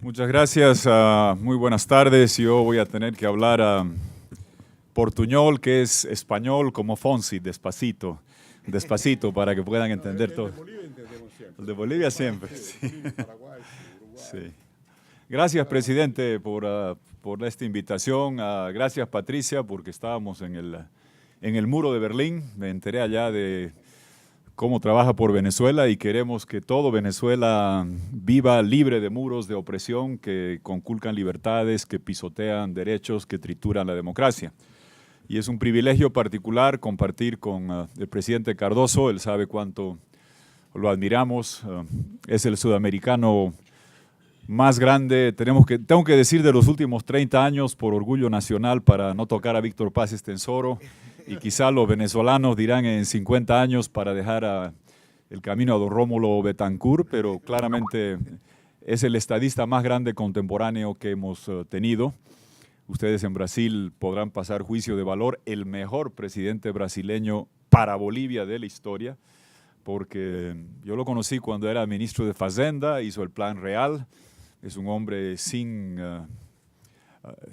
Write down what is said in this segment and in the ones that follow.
Muchas gracias. Muy buenas tardes. Yo voy a tener que hablar portuñol, que es español como Fonsi, despacito. Despacito, para que puedan entender todo. El de Bolivia siempre. Sí. Sí. Gracias, presidente, por esta invitación. Gracias, Patricia, porque estábamos en el muro de Berlín. Me enteré allá de cómo trabaja por Venezuela y queremos que todo Venezuela viva libre de muros de opresión que conculcan libertades, que pisotean derechos, que trituran la democracia. Y es un privilegio particular compartir con el presidente Cardoso. Él sabe cuánto lo admiramos. Es el sudamericano más grande, tengo que decir, de los últimos 30 años, por orgullo nacional, para no tocar a Víctor Paz Estenssoro, y quizá los venezolanos dirán en 50 años para dejar el camino a don Rómulo Betancourt, pero claramente es el estadista más grande contemporáneo que hemos tenido. Ustedes en Brasil podrán pasar juicio de valor, el mejor presidente brasileño para Bolivia de la historia, porque yo lo conocí cuando era ministro de Fazenda, hizo el Plan Real. Es un hombre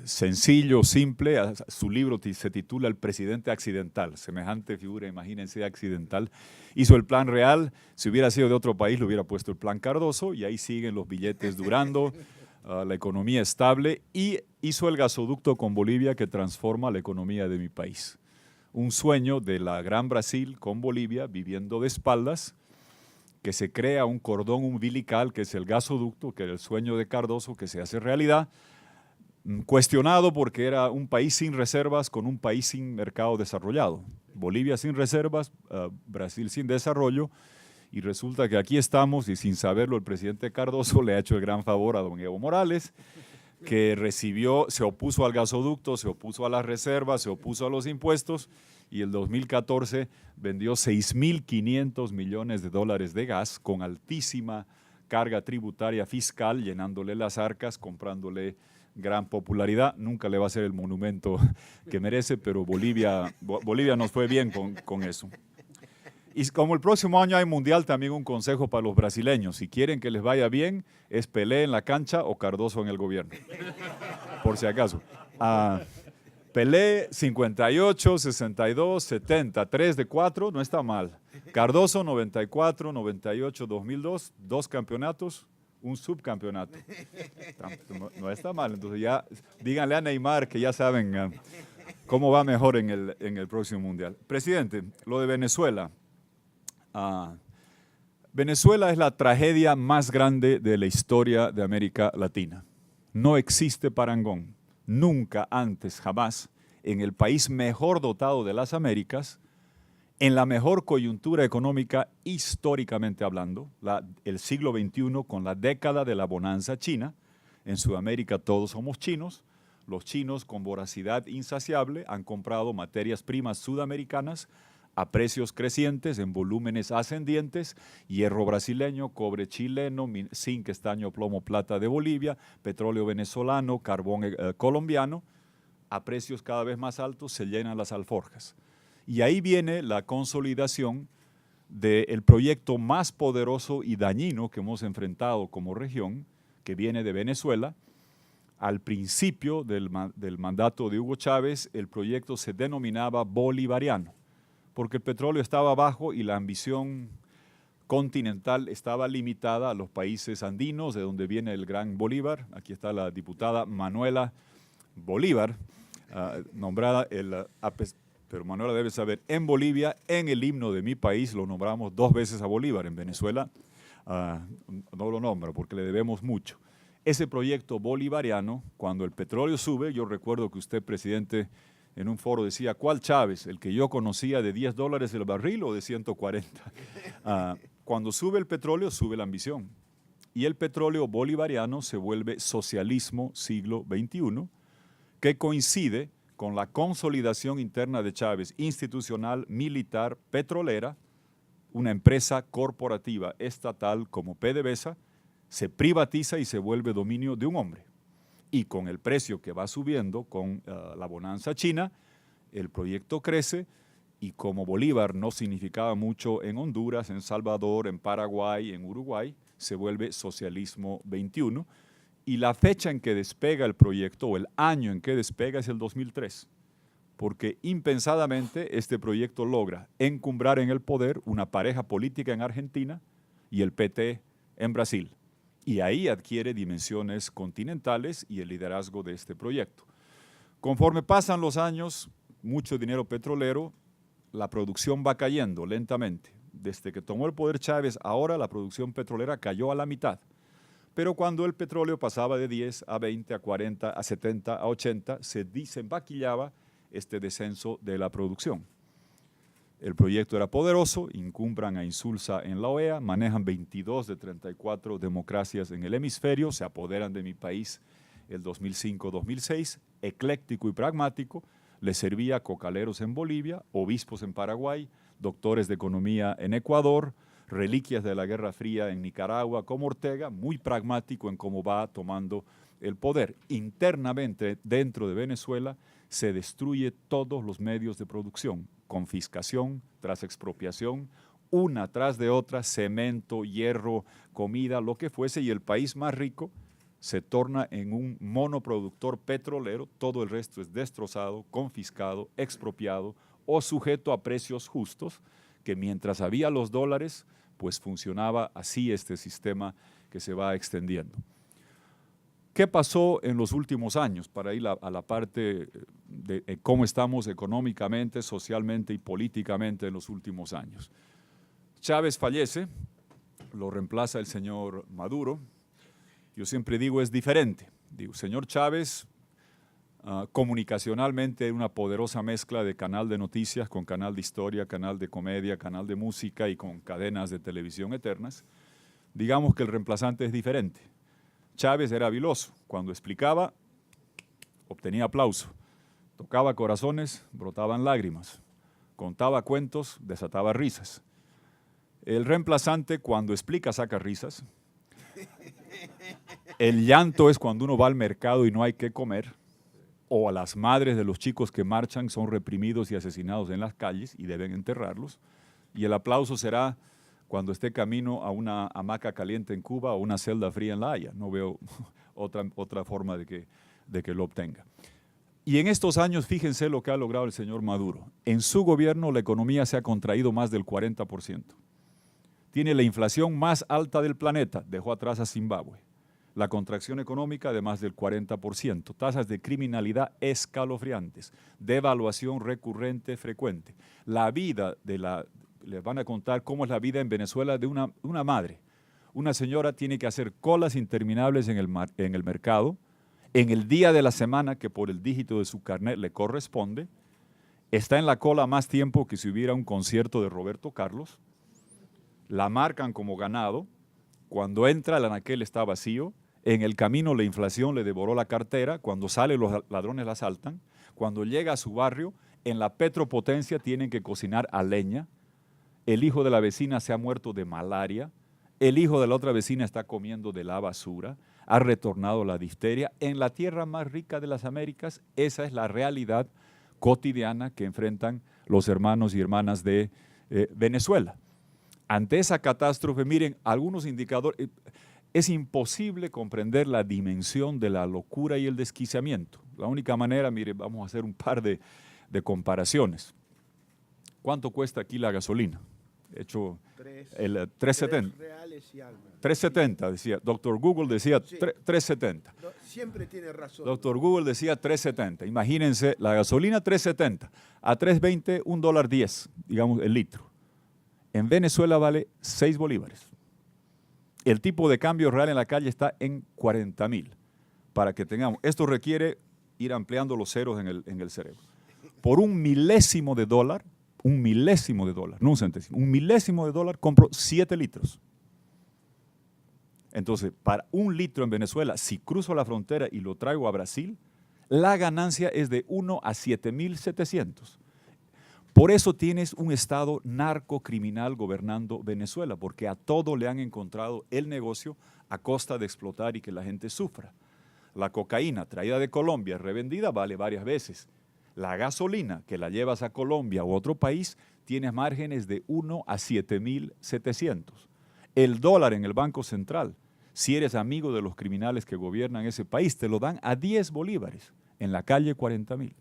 sencillo, simple. Su libro se titula El presidente accidental. Semejante figura, imagínense, accidental. Hizo el Plan Real. Si hubiera sido de otro país, le hubiera puesto el Plan Cardoso, y ahí siguen los billetes durando, la economía estable, y hizo el gasoducto con Bolivia que transforma la economía de mi país. Un sueño de la Gran Brasil con Bolivia, viviendo de espaldas, que se crea un cordón umbilical, que es el gasoducto, que era el sueño de Cardoso, que se hace realidad, cuestionado porque era un país sin reservas con un país sin mercado desarrollado. Bolivia sin reservas, Brasil sin desarrollo, y resulta que aquí estamos, y sin saberlo el presidente Cardoso le ha hecho el gran favor a don Evo Morales, que se opuso al gasoducto, se opuso a las reservas, se opuso a los impuestos, y el 2014 vendió 6.500 millones de dólares de gas con altísima carga tributaria fiscal, llenándole las arcas, comprándole gran popularidad. Nunca le va a ser el monumento que merece, pero Bolivia nos fue bien con eso. Y como el próximo año hay mundial, también un consejo para los brasileños. Si quieren que les vaya bien, es Pelé en la cancha o Cardoso en el gobierno. Por si acaso. Pelé 58, 62, 70, 3 de 4, no está mal. Cardoso 94, 98, 2002, 2 campeonatos, un subcampeonato. No está mal. Entonces ya díganle a Neymar que ya saben cómo va mejor en el próximo mundial. Presidente, lo de Venezuela. Venezuela es la tragedia más grande de la historia de América Latina. No existe parangón. Nunca antes, jamás, en el país mejor dotado de las Américas, en la mejor coyuntura económica históricamente hablando, el siglo XXI con la década de la bonanza china. En Sudamérica todos somos chinos. Los chinos, con voracidad insaciable, han comprado materias primas sudamericanas a precios crecientes, en volúmenes ascendientes: hierro brasileño, cobre chileno, zinc, estaño, plomo, plata de Bolivia, petróleo venezolano, carbón colombiano, a precios cada vez más altos se llenan las alforjas. Y ahí viene la consolidación del proyecto más poderoso y dañino que hemos enfrentado como región, que viene de Venezuela. Al principio del mandato de Hugo Chávez, el proyecto se denominaba bolivariano, porque el petróleo estaba bajo y la ambición continental estaba limitada a los países andinos, de donde viene el gran Bolívar. Aquí está la diputada Manuela Bolívar, nombrada, pero Manuela debe saber, en Bolivia, en el himno de mi país, lo nombramos 2 veces a Bolívar. En Venezuela no lo nombra porque le debemos mucho. Ese proyecto bolivariano, cuando el petróleo sube, yo recuerdo que usted, presidente, en un foro decía: ¿cuál Chávez? ¿El que yo conocía de $10 el barril o de 140? Cuando sube el petróleo, sube la ambición. Y el petróleo bolivariano se vuelve socialismo siglo XXI, que coincide con la consolidación interna de Chávez, institucional, militar, petrolera. Una empresa corporativa estatal como PDVSA se privatiza y se vuelve dominio de un hombre. Y con el precio que va subiendo con la bonanza china, el proyecto crece, y como Bolívar no significaba mucho en Honduras, en Salvador, en Paraguay, en Uruguay, se vuelve socialismo XXI, Y la fecha en que despega el proyecto, o el año en que despega, es el 2003, porque impensadamente este proyecto logra encumbrar en el poder una pareja política en Argentina y el PT en Brasil. Y ahí adquiere dimensiones continentales y el liderazgo de este proyecto. Conforme pasan los años, mucho dinero petrolero, la producción va cayendo lentamente. Desde que tomó el poder Chávez, ahora la producción petrolera cayó a la mitad. Pero cuando el petróleo pasaba de 10 a 20, a 40, a 70, a 80, se maquillaba este descenso de la producción. El proyecto era poderoso, incumbran a Insulza en la OEA, manejan 22 de 34 democracias en el hemisferio, se apoderan de mi país el 2005-2006, ecléctico y pragmático, les servía cocaleros en Bolivia, obispos en Paraguay, doctores de economía en Ecuador, reliquias de la Guerra Fría en Nicaragua, como Ortega, muy pragmático en cómo va tomando el poder. Internamente, dentro de Venezuela, se destruye todos los medios de producción, confiscación tras expropiación, una tras de otra, cemento, hierro, comida, lo que fuese, y el país más rico se torna en un monoproductor petrolero, todo el resto es destrozado, confiscado, expropiado o sujeto a precios justos, que mientras había los dólares, pues funcionaba así este sistema que se va extendiendo. ¿Qué pasó en los últimos años? Para ir a la parte de cómo estamos económicamente, socialmente y políticamente en los últimos años. Chávez fallece, lo reemplaza el señor Maduro. Yo siempre digo, es diferente. Digo, señor Chávez, comunicacionalmente una poderosa mezcla de canal de noticias con canal de historia, canal de comedia, canal de música y con cadenas de televisión eternas. Digamos que el reemplazante es diferente. Chávez era habiloso. Cuando explicaba, obtenía aplauso. Tocaba corazones, brotaban lágrimas. Contaba cuentos, desataba risas. El reemplazante, cuando explica, saca risas. El llanto es cuando uno va al mercado y no hay qué comer, o a las madres de los chicos que marchan son reprimidos y asesinados en las calles y deben enterrarlos. Y el aplauso será cuando esté camino a una hamaca caliente en Cuba o una celda fría en La Haya. No veo otra forma de que lo obtenga. Y en estos años, fíjense lo que ha logrado el señor Maduro. En su gobierno la economía se ha contraído más del 40%. Tiene la inflación más alta del planeta, dejó atrás a Zimbabue. La contracción económica de más del 40%, tasas de criminalidad escalofriantes, devaluación recurrente frecuente. La vida les van a contar cómo es la vida en Venezuela de una madre. Una señora tiene que hacer colas interminables en el mercado, en el día de la semana que por el dígito de su carnet le corresponde, está en la cola más tiempo que si hubiera un concierto de Roberto Carlos, la marcan como ganado, cuando entra el anaquel está vacío, en el camino la inflación le devoró la cartera, cuando sale los ladrones la asaltan, cuando llega a su barrio, en la petropotencia tienen que cocinar a leña, el hijo de la vecina se ha muerto de malaria, el hijo de la otra vecina está comiendo de la basura, ha retornado la difteria. En la tierra más rica de las Américas, esa es la realidad cotidiana que enfrentan los hermanos y hermanas de Venezuela. Ante esa catástrofe, miren, algunos indicadores, es imposible comprender la dimensión de la locura y el desquiciamiento. La única manera, miren, vamos a hacer un par de comparaciones. ¿Cuánto cuesta aquí la gasolina? Hecho el 3.70. Reales y algo. 3.70 decía, Dr. Google decía Sí. 3.70. No, siempre tiene razón. Dr. Google decía 3.70. Imagínense, la gasolina 3.70, a 3.20, $1.10, digamos, el litro. En Venezuela vale 6 bolívares. El tipo de cambio real en la calle está en 40.000. Para que tengamos, esto requiere ir ampliando los ceros en el cerebro. Por un milésimo de dólar, no un centésimo, un milésimo de dólar compro 7 litros. Entonces, para un litro en Venezuela, si cruzo la frontera y lo traigo a Brasil, la ganancia es de 1 a 7.700. Por eso tienes un Estado narcocriminal gobernando Venezuela, porque a todo le han encontrado el negocio a costa de explotar y que la gente sufra. La cocaína traída de Colombia, revendida, vale varias veces. La gasolina que la llevas a Colombia u otro país, tienes márgenes de 1 a 7.700. El dólar en el Banco Central Si eres amigo de los criminales que gobiernan ese país, te lo dan a 10 bolívares, en la calle 40.000.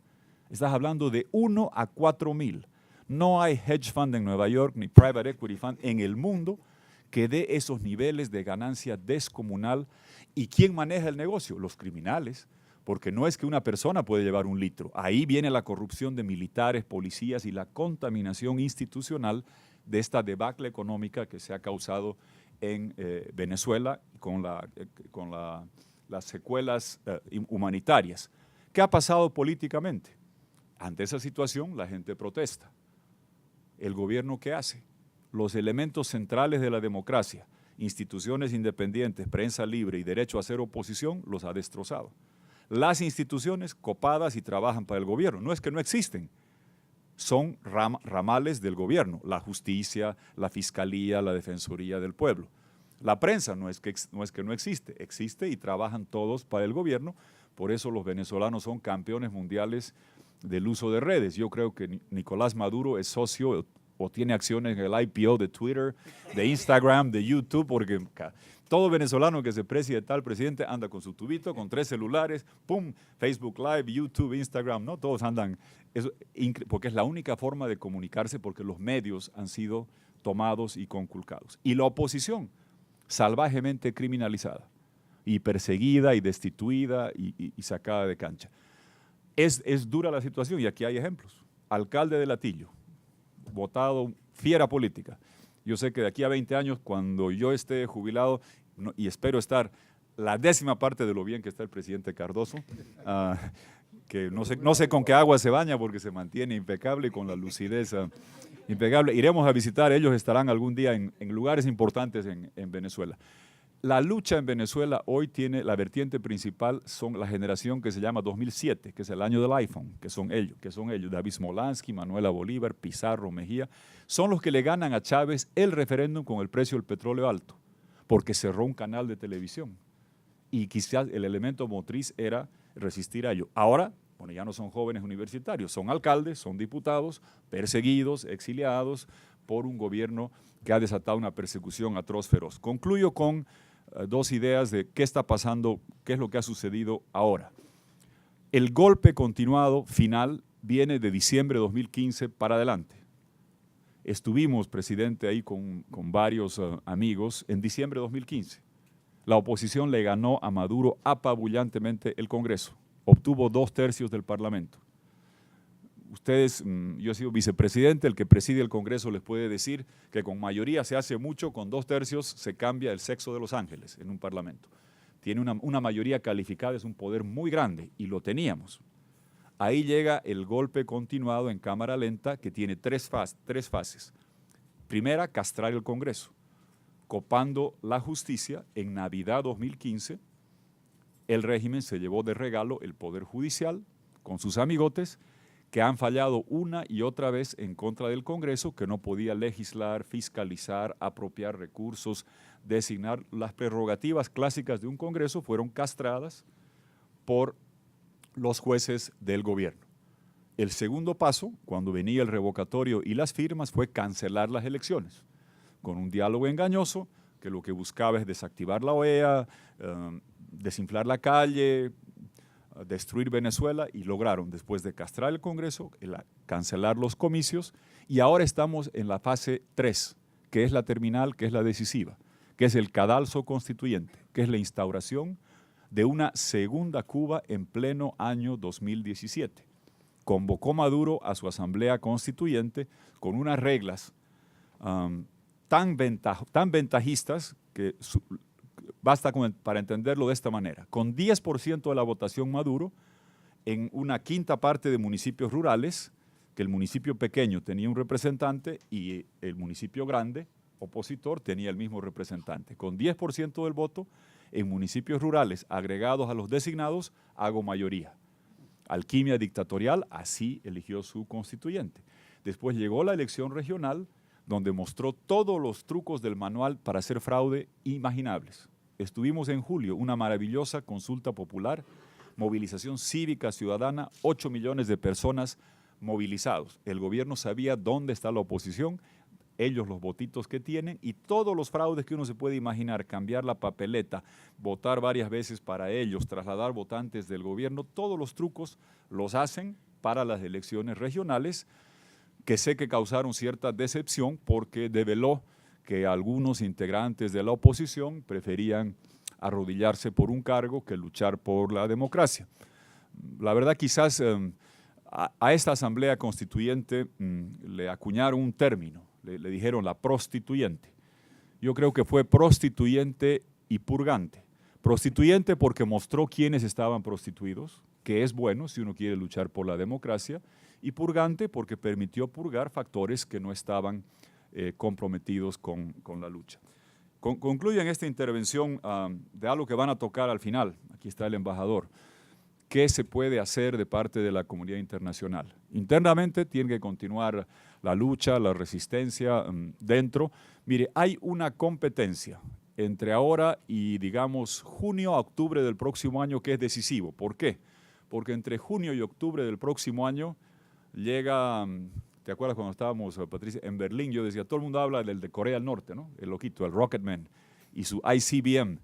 Estás hablando de 1 a 4.000. No hay hedge fund en Nueva York, ni private equity fund en el mundo que dé esos niveles de ganancia descomunal. ¿Y quién maneja el negocio? Los criminales, porque no es que una persona puede llevar 1 litro. Ahí viene la corrupción de militares, policías y la contaminación institucional de esta debacle económica que se ha causado en Venezuela con las secuelas humanitarias. ¿Qué ha pasado políticamente? Ante esa situación, la gente protesta. ¿El gobierno qué hace? Los elementos centrales de la democracia, instituciones independientes, prensa libre y derecho a hacer oposición, los ha destrozado. Las instituciones copadas y trabajan para el gobierno. No es que no existen, son ramales del gobierno, la justicia, la fiscalía, la defensoría del pueblo. La prensa no es que no existe, existe y trabajan todos para el gobierno. Por eso los venezolanos son campeones mundiales del uso de redes. Yo creo que Nicolás Maduro es socio o tiene acciones en el IPO de Twitter, de Instagram, de YouTube, porque todo venezolano que se precie de tal presidente anda con su tubito, con 3 celulares, ¡pum! Facebook Live, YouTube, Instagram, ¿no? Todos andan, porque es la única forma de comunicarse, porque los medios han sido tomados y conculcados. Y la oposición, salvajemente criminalizada, y perseguida, y destituida, y sacada de cancha. Es dura la situación, y aquí hay ejemplos. Alcalde de Latillo, votado, fiera política. Yo sé que de aquí a 20 años, cuando yo esté jubilado, y espero estar la 10ª parte de lo bien que está el presidente Cardoso, que no sé con qué agua se baña porque se mantiene impecable y con la lucidez impecable. Iremos a visitar, ellos estarán algún día en lugares importantes en Venezuela. La lucha en Venezuela hoy tiene la vertiente principal, son la generación que se llama 2007, que es el año del iPhone, que son ellos, David Smolansky, Manuela Bolívar, Pizarro, Mejía, son los que le ganan a Chávez el referéndum con el precio del petróleo alto, porque cerró un canal de televisión y quizás el elemento motriz era resistir a ello. Ahora, bueno, ya no son jóvenes universitarios, son alcaldes, son diputados, perseguidos, exiliados por un gobierno que ha desatado una persecución atroz, feroz. Concluyo con 2 ideas de qué está pasando, qué es lo que ha sucedido ahora. El golpe continuado final viene de diciembre de 2015 para adelante. Estuvimos, presidente, ahí con varios amigos en diciembre de 2015. La oposición le ganó a Maduro apabullantemente el Congreso. Obtuvo 2/3 del Parlamento. Ustedes, yo he sido vicepresidente, el que preside el Congreso les puede decir que con mayoría se hace mucho, con 2/3 se cambia el sexo de los ángeles en un parlamento. Tiene una mayoría calificada, es un poder muy grande y lo teníamos. Ahí llega el golpe continuado en cámara lenta que tiene 3 fases. Primera, castrar el Congreso, copando la justicia. En Navidad 2015, el régimen se llevó de regalo el Poder Judicial con sus amigotes, que han fallado una y otra vez en contra del Congreso, que no podía legislar, fiscalizar, apropiar recursos, designar. Las prerrogativas clásicas de un Congreso fueron castradas por los jueces del gobierno. El segundo paso, cuando venía el revocatorio y las firmas, fue cancelar las elecciones, con un diálogo engañoso que lo que buscaba es desactivar la OEA, desinflar la calle, destruir Venezuela, y lograron, después de castrar el Congreso, cancelar los comicios, y ahora estamos en la fase 3, que es la terminal, que es la decisiva, que es el cadalso constituyente, que es la instauración de una segunda Cuba en pleno año 2017. Convocó Maduro a su asamblea constituyente con unas reglas tan ventajistas que basta para entenderlo de esta manera. Con 10% de la votación Maduro, en una quinta parte de municipios rurales, que el municipio pequeño tenía un representante y el municipio grande, opositor, tenía el mismo representante. Con 10% del voto, en municipios rurales agregados a los designados, hago mayoría. Alquimia dictatorial, así eligió su constituyente. Después llegó la elección regional, donde mostró todos los trucos del manual para hacer fraude imaginables. Estuvimos en julio, una maravillosa consulta popular, movilización cívica ciudadana, 8 millones de personas movilizados. El gobierno sabía dónde está la oposición, ellos los votitos que tienen y todos los fraudes que uno se puede imaginar, cambiar la papeleta, votar varias veces para ellos, trasladar votantes del gobierno, todos los trucos los hacen para las elecciones regionales, que sé que causaron cierta decepción porque develó que algunos integrantes de la oposición preferían arrodillarse por un cargo que luchar por la democracia. La verdad, quizás a esta asamblea constituyente le acuñaron un término, le dijeron la prostituyente. Yo creo que fue prostituyente y purgante. Prostituyente porque mostró quiénes estaban prostituidos, que es bueno si uno quiere luchar por la democracia, y purgante porque permitió purgar factores que no estaban comprometidos con la lucha. Concluyo en esta intervención de algo que van a tocar al final. Aquí está el embajador. ¿Qué se puede hacer de parte de la comunidad internacional? Internamente tiene que continuar la lucha, la resistencia dentro. Mire, hay una competencia entre ahora y, digamos, junio a octubre del próximo año que es decisivo. ¿Por qué? Porque entre junio y octubre del próximo año llega, ¿te acuerdas cuando estábamos, Patricia, en Berlín? Yo decía, todo el mundo habla del de Corea del Norte, ¿no? El loquito, el Rocketman y su ICBM.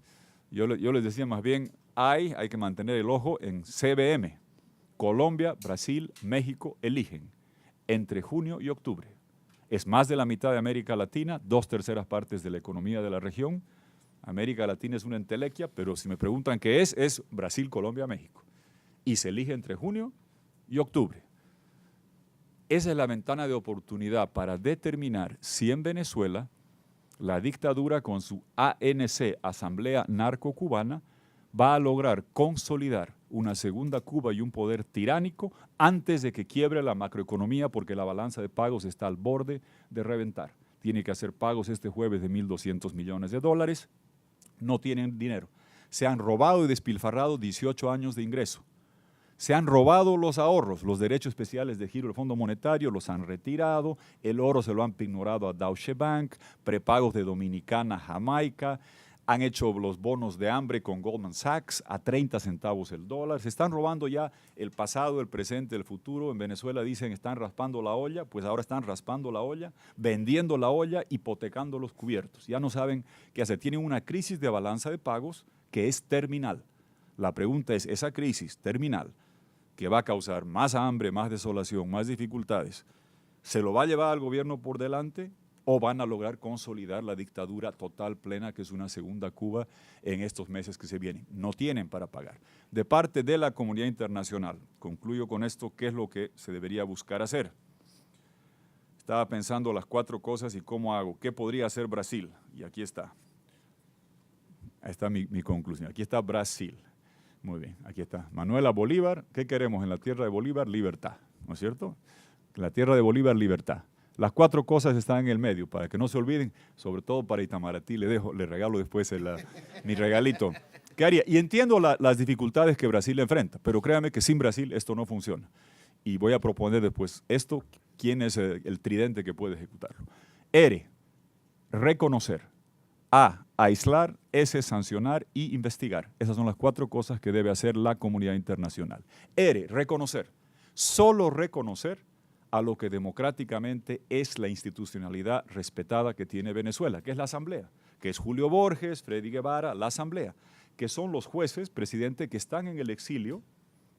Yo les decía más bien, hay que mantener el ojo en CBM. Colombia, Brasil, México eligen entre junio y octubre. Es más de la mitad de América Latina, 2/3 partes de la economía de la región. América Latina es una entelequia, pero si me preguntan qué es Brasil, Colombia, México. Y se elige entre junio y octubre. Esa es la ventana de oportunidad para determinar si en Venezuela la dictadura con su ANC, Asamblea Narco-Cubana, va a lograr consolidar una segunda Cuba y un poder tiránico antes de que quiebre la macroeconomía porque la balanza de pagos está al borde de reventar. Tiene que hacer pagos este jueves de $1.200 millones. No tienen dinero. Se han robado y despilfarrado 18 años de ingreso. Se han robado los ahorros, los derechos especiales de giro del Fondo Monetario, los han retirado, el oro se lo han ignorado a Deutsche Bank, prepagos de Dominicana a Jamaica, han hecho los bonos de hambre con Goldman Sachs a 30 centavos el dólar, se están robando ya el pasado, el presente, el futuro. En Venezuela dicen están raspando la olla, pues ahora están raspando la olla, vendiendo la olla, hipotecando los cubiertos. Ya no saben qué hacer, tienen una crisis de balanza de pagos que es terminal. La pregunta es, esa crisis terminal, que va a causar más hambre, más desolación, más dificultades, ¿se lo va a llevar al gobierno por delante o van a lograr consolidar la dictadura total, plena, que es una segunda Cuba en estos meses que se vienen? No tienen para pagar. De parte de la comunidad internacional, concluyo con esto, ¿qué es lo que se debería buscar hacer? Estaba pensando las 4 cosas y cómo hago. ¿Qué podría hacer Brasil? Y aquí está. Ahí está mi conclusión. Aquí está Brasil. Muy bien, aquí está. Manuela Bolívar, ¿qué queremos en la tierra de Bolívar? Libertad, ¿no es cierto? En la tierra de Bolívar, libertad. Las 4 cosas están en el medio, para que no se olviden, sobre todo para Itamaraty, le regalo después mi regalito. ¿Qué haría? Y entiendo las dificultades que Brasil enfrenta, pero créame que sin Brasil esto no funciona. Y voy a proponer después esto, quién es el tridente que puede ejecutarlo. R, reconocer. A, aislar. S, sancionar y investigar. Esas son las 4 cosas que debe hacer la comunidad internacional. R, reconocer. Solo reconocer a lo que democráticamente es la institucionalidad respetada que tiene Venezuela, que es la Asamblea, que es Julio Borges, Freddy Guevara, la Asamblea, que son los jueces, presidente, que están en el exilio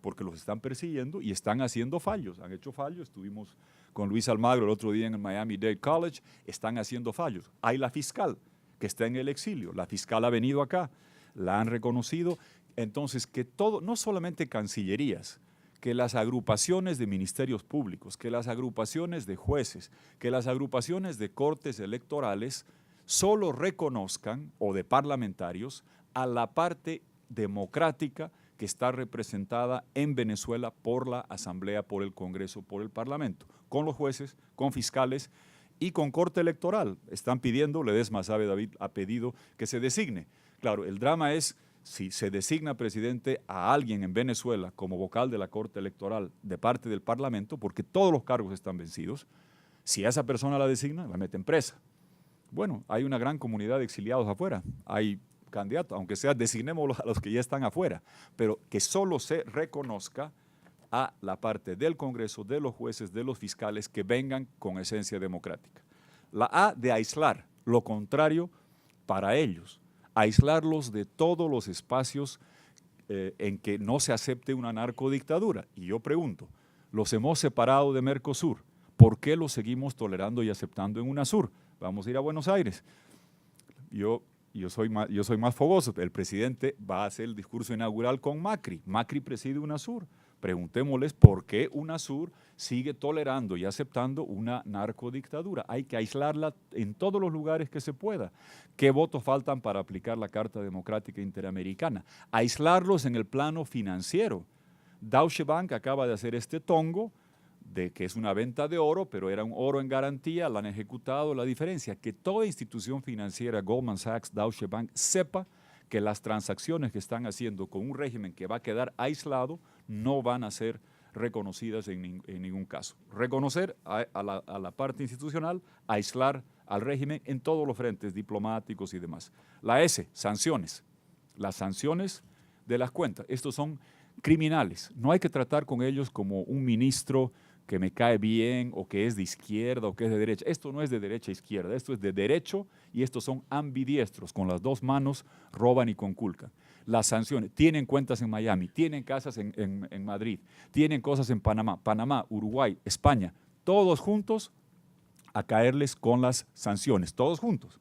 porque los están persiguiendo y están haciendo fallos. Han hecho fallos. Estuvimos con Luis Almagro el otro día en el Miami-Dade College. Están haciendo fallos. Hay la fiscal que está en el exilio. La fiscal ha venido acá, la han reconocido. Entonces, que todo, no solamente cancillerías, que las agrupaciones de ministerios públicos, que las agrupaciones de jueces, que las agrupaciones de cortes electorales solo reconozcan, o de parlamentarios, a la parte democrática que está representada en Venezuela por la Asamblea, por el Congreso, por el Parlamento, con los jueces, con fiscales y con corte electoral. Están pidiendo, Ledesma Sabe David ha pedido que se designe. Claro, el drama es si se designa presidente a alguien en Venezuela como vocal de la corte electoral de parte del Parlamento, porque todos los cargos están vencidos, si a esa persona la designa, la meten presa. Bueno, hay una gran comunidad de exiliados afuera, hay candidatos, aunque sea designémoslos a los que ya están afuera, pero que solo se reconozca a la parte del Congreso, de los jueces, de los fiscales que vengan con esencia democrática. La A de aislar, lo contrario para ellos, aislarlos de todos los espacios en que no se acepte una narcodictadura. Y yo pregunto, los hemos separado de Mercosur, ¿por qué los seguimos tolerando y aceptando en UNASUR? Vamos a ir a Buenos Aires. Yo soy más fogoso. El presidente va a hacer el discurso inaugural con Macri. Macri preside UNASUR. Preguntémosles por qué UNASUR sigue tolerando y aceptando una narcodictadura. Hay que aislarla en todos los lugares que se pueda. ¿Qué votos faltan para aplicar la Carta Democrática Interamericana? Aislarlos en el plano financiero. Deutsche Bank acaba de hacer este tongo de que es una venta de oro, pero era un oro en garantía, la han ejecutado. La diferencia, que toda institución financiera, Goldman Sachs, Deutsche Bank, sepa que las transacciones que están haciendo con un régimen que va a quedar aislado no van a ser reconocidas en ningún caso. Reconocer a la parte institucional, aislar al régimen en todos los frentes diplomáticos y demás. La S, sanciones. Las sanciones de las cuentas. Estos son criminales. No hay que tratar con ellos como un ministro que me cae bien o que es de izquierda o que es de derecha. Esto no es de derecha a izquierda, esto es de derecho y estos son ambidiestros. Con las dos manos roban y conculcan. Las sanciones, tienen cuentas en Miami, tienen casas en Madrid, tienen cosas en Panamá, Uruguay, España, todos juntos a caerles con las sanciones, todos juntos.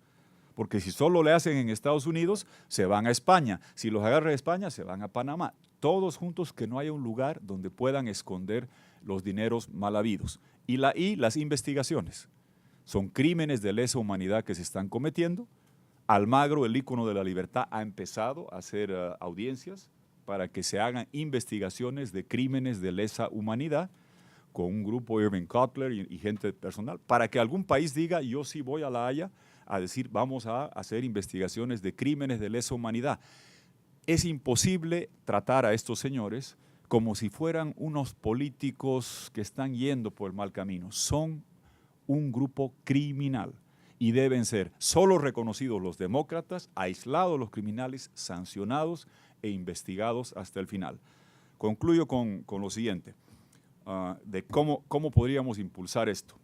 Porque si solo le hacen en Estados Unidos, se van a España. Si los agarra de España, se van a Panamá. Todos juntos, que no haya un lugar donde puedan esconder los dineros mal habidos. Y las investigaciones. Son crímenes de lesa humanidad que se están cometiendo. Almagro, el ícono de la libertad, ha empezado a hacer audiencias para que se hagan investigaciones de crímenes de lesa humanidad con un grupo, Irving Cutler y gente personal, para que algún país diga, yo sí voy a La Haya a decir, vamos a hacer investigaciones de crímenes de lesa humanidad. Es imposible tratar a estos señores como si fueran unos políticos que están yendo por el mal camino. Son un grupo criminal y deben ser solo reconocidos los demócratas, aislados los criminales, sancionados e investigados hasta el final. Concluyo con lo siguiente, de cómo podríamos impulsar esto.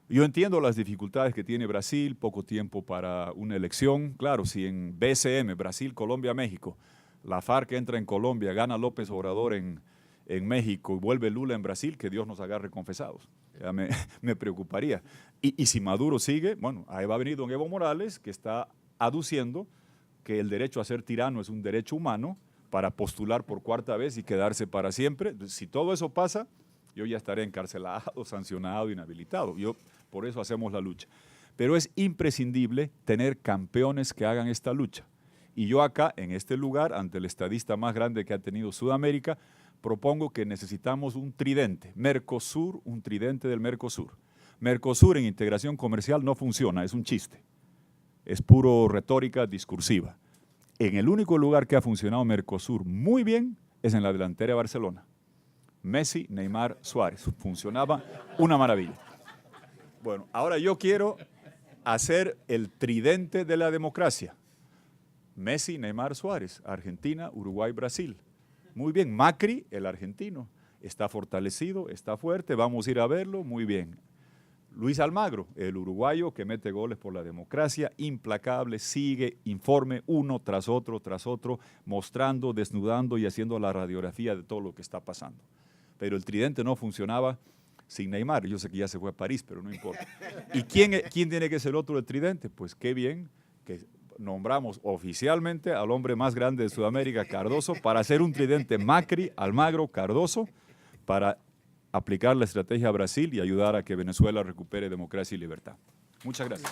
Yo entiendo las dificultades que tiene Brasil, poco tiempo para una elección. Claro, si en BCM, Brasil, Colombia, México, la FARC entra en Colombia, gana López Obrador en México y vuelve Lula en Brasil, que Dios nos agarre confesados. Ya me preocuparía. Y si Maduro sigue, bueno, ahí va a venir don Evo Morales, que está aduciendo que el derecho a ser tirano es un derecho humano para postular por cuarta vez y quedarse para siempre. Si todo eso pasa, yo ya estaré encarcelado, sancionado, inhabilitado. Por eso hacemos la lucha. Pero es imprescindible tener campeones que hagan esta lucha. Y yo acá, en este lugar, ante el estadista más grande que ha tenido Sudamérica, propongo que necesitamos un tridente. Mercosur, un tridente del Mercosur. Mercosur en integración comercial no funciona, es un chiste. Es puro retórica discursiva. En el único lugar que ha funcionado Mercosur muy bien es en la delantera de Barcelona. Messi, Neymar, Suárez. Funcionaba una maravilla. Bueno, ahora yo quiero hacer el tridente de la democracia. Messi, Neymar, Suárez, Argentina, Uruguay, Brasil. Muy bien, Macri, el argentino, está fortalecido, está fuerte, vamos a ir a verlo, muy bien. Luis Almagro, el uruguayo que mete goles por la democracia, implacable, sigue informe uno tras otro, mostrando, desnudando y haciendo la radiografía de todo lo que está pasando. Pero el tridente no funcionaba sin Neymar. Yo sé que ya se fue a París, pero no importa. ¿Y quién tiene que ser el otro del tridente? Pues qué bien que nombramos oficialmente al hombre más grande de Sudamérica, Cardoso, para hacer un tridente Macri, Almagro, Cardoso, para aplicar la estrategia a Brasil y ayudar a que Venezuela recupere democracia y libertad. Muchas gracias.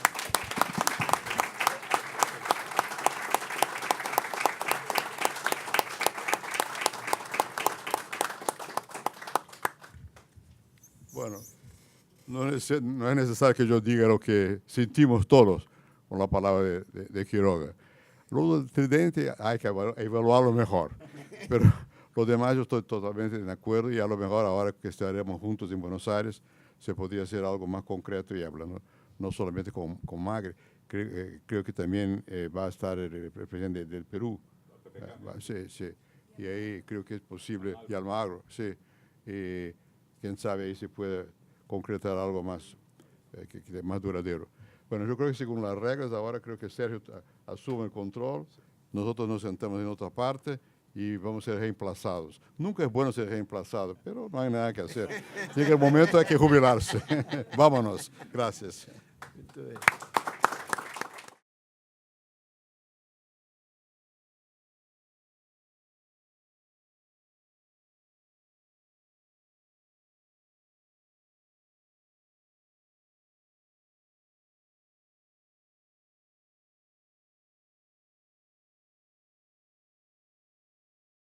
Bueno, no es necesario que yo diga lo que sentimos todos con la palabra de Quiroga. Lo del tridente hay que evaluarlo mejor, pero lo demás yo estoy totalmente de acuerdo y a lo mejor ahora que estaremos juntos en Buenos Aires se podría hacer algo más concreto y hablando no solamente con Macri, creo que también va a estar el presidente del Perú. Sí, sí, y ahí creo que es posible, y Almagro, sí. Quién sabe ahí se puede concretar algo más que es más duradero. Bueno, yo creo que según las reglas, ahora creo que Sergio asume el control, nosotros nos sentamos en otra parte y vamos a ser reemplazados. Nunca es bueno ser reemplazado, pero no hay nada que hacer. Llega el momento, hay que jubilarse. Vámonos. Gracias. Muito bem.